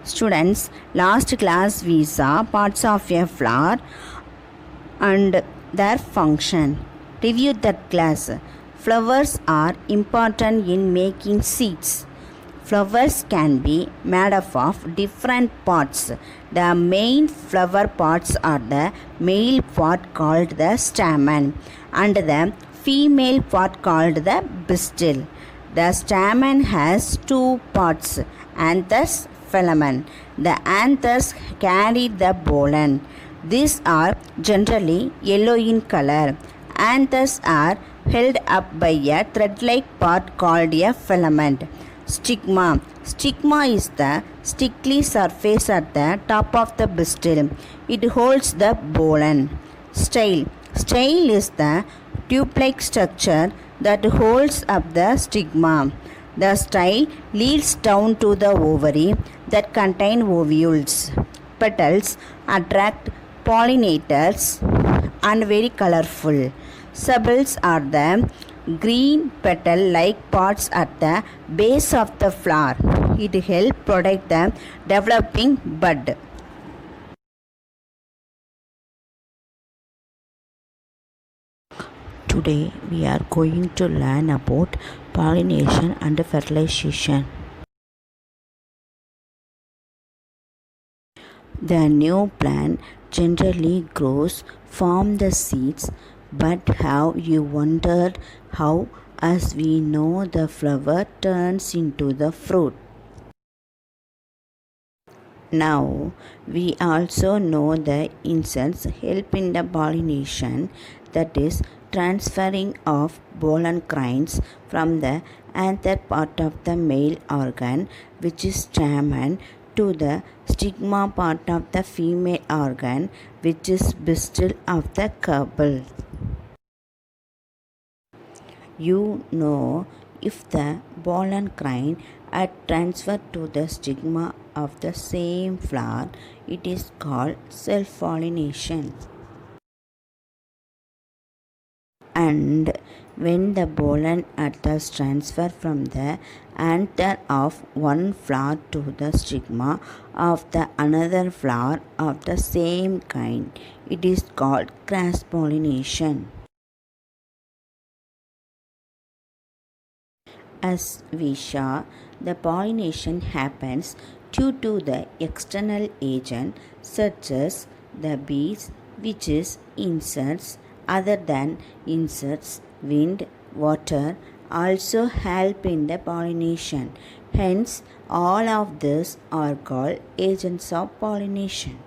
Students, last class we saw parts of a flower and their function. Review that class. Flowers are important in making seeds. Flowers can be made up of different parts. The main flower parts are the male part called the stamen and the female part called the pistil. The stamen has two parts, anthers, filamen. The anthers carry the pollen. These are generally yellow in color. Anthers are held up by a thread-like part called a filament. Stigma. Stigma is the sticky surface at the top of the pistil. It holds the pollen. Style. Style is the tube-like structure that holds up the stigma. The style leads down to the ovary that contain ovules. Petals attract pollinators and very colorful. Sepals are the green petal-like parts at the base of the flower. It helps protect the developing bud. Today we are going to learn about pollination and fertilization. The new plant generally grows from the seeds, but have you wondered how, as we know, the flower turns into the fruit? Now, we also know the insects help in the pollination, that is, transferring of pollen grains from the anther part of the male organ, which is stamen, to the stigma part of the female organ, which is pistil of the carpel. You know, if the pollen grain are transferred to the stigma of the same flower, it is called self-pollination. And when the pollen atoms transfer from the anther of one flower to the stigma of the another flower of the same kind, it is called cross-pollination. As we saw, the pollination happens due to the external agent such as the bees, which is insects. Other than insects, wind, water also help in the pollination. Hence, all of these are called agents of pollination.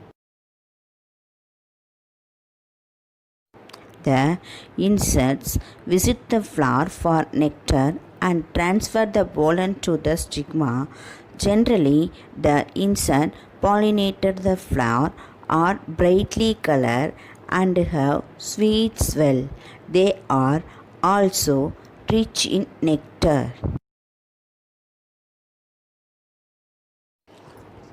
The insects visit the flower for nectar and transfer the pollen to the stigma. Generally, the insect pollinated the flower are brightly colored and have sweet smell. They are also rich in nectar.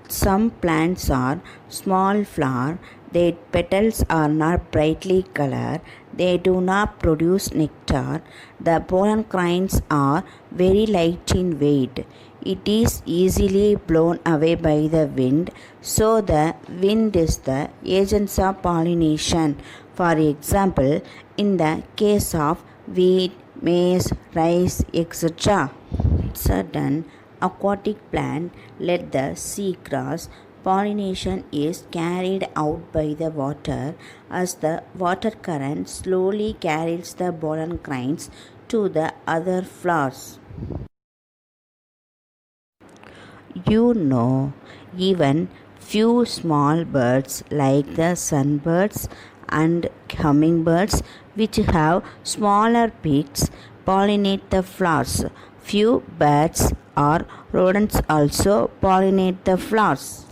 Some plants are small flower. Their petals are not brightly colored. They do not produce nectar. The pollen grains are very light in weight. It is easily blown away by the wind, so the wind is the agent of pollination. For example, in the case of wheat, maize, rice, etc. Certain aquatic plant like the seagrass, pollination is carried out by the water as the water current slowly carries the pollen grains to the other flowers. You know, even few small birds like the sunbirds and hummingbirds, which have smaller beaks, pollinate the flowers. Few birds or rodents also pollinate the flowers.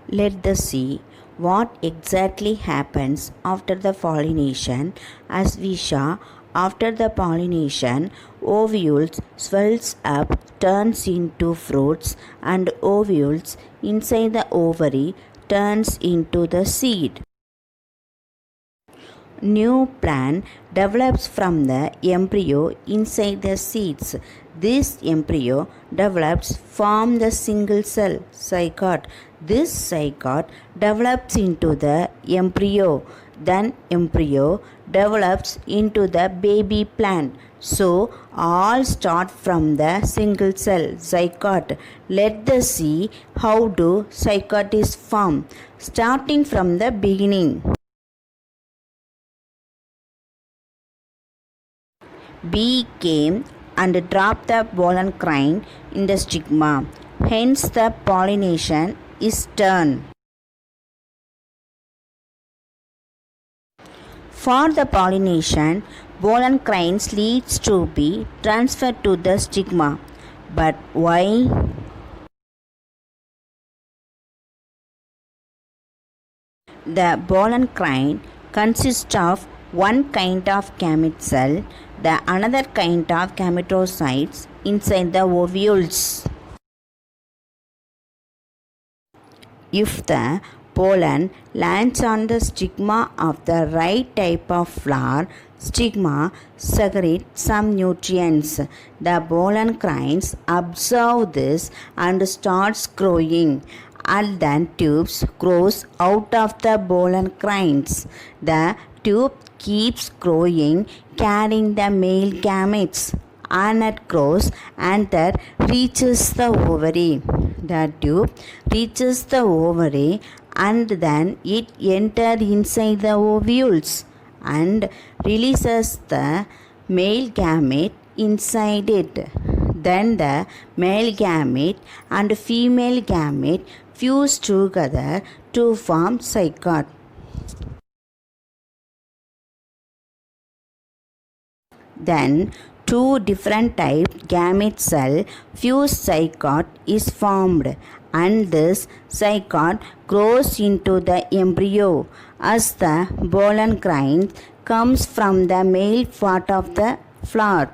Let's see what exactly happens after the pollination. As we saw, after the pollination, ovules swells up, turns into fruits, and ovules inside the ovary turns into the seed. new plant develops from the embryo inside the seeds. This embryo develops from the single cell zygote. This zygote develops into the embryo. Then embryo develops into the baby plant. So all start from the single cell zygote. Let us see how do zygote is formed. Starting from the beginning. Bee came and dropped the pollen grain in the stigma. Hence the pollination is done. For the pollination, pollen grains leads to be transferred to the stigma. But why? The pollen grain consists of one kind of gamete cell, the another kind of gametocytes inside the ovules. If the pollen lands on the stigma of the right type of flower, stigma secretes some nutrients. The pollen grains absorb this and starts growing. And then tubes grows out of the pollen grains. The tube keeps growing, carrying the male gametes. Anat grows and that reaches the ovary. The tube reaches the ovary and then it enters inside the ovules and releases the male gamete inside it. Then the male gamete and female gamete fuse together to form zygote. Then two different type gamete cell fused zygote is formed and this zygote grows into the embryo as the pollen grain comes from the male part of the flower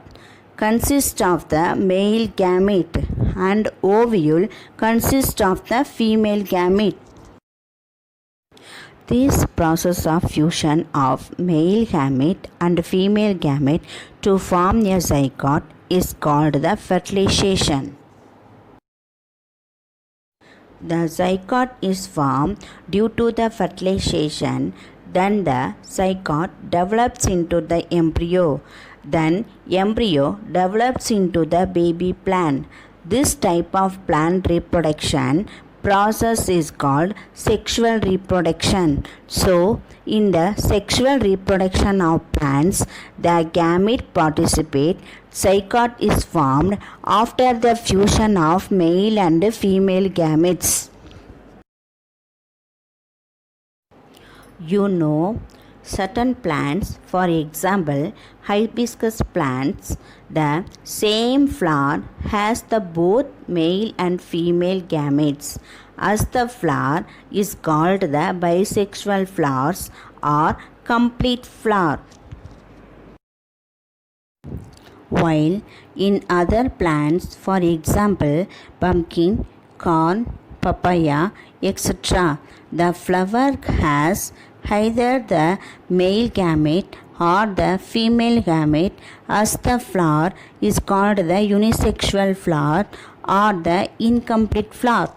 consists of the male gamete and ovule consists of the female gamete. This process of fusion of male gamete and female gamete to form a zygote is called the fertilization. The zygote is formed due to the fertilization. Then the zygote develops into the embryo. Then embryo develops into the baby plant. This type of plant reproduction process is called sexual reproduction. So, in the sexual reproduction of plants, the gamete participate. Zygote is formed after the fusion of male and female gametes. You know, certain plants, for example, hibiscus plants, the same flower has the both male and female gametes. As the flower is called the bisexual flowers or complete flower. While in other plants, for example, pumpkin, corn, papaya, etc., the flower has either the male gamete or the female gamete, as the flower is called the unisexual flower or the incomplete flower.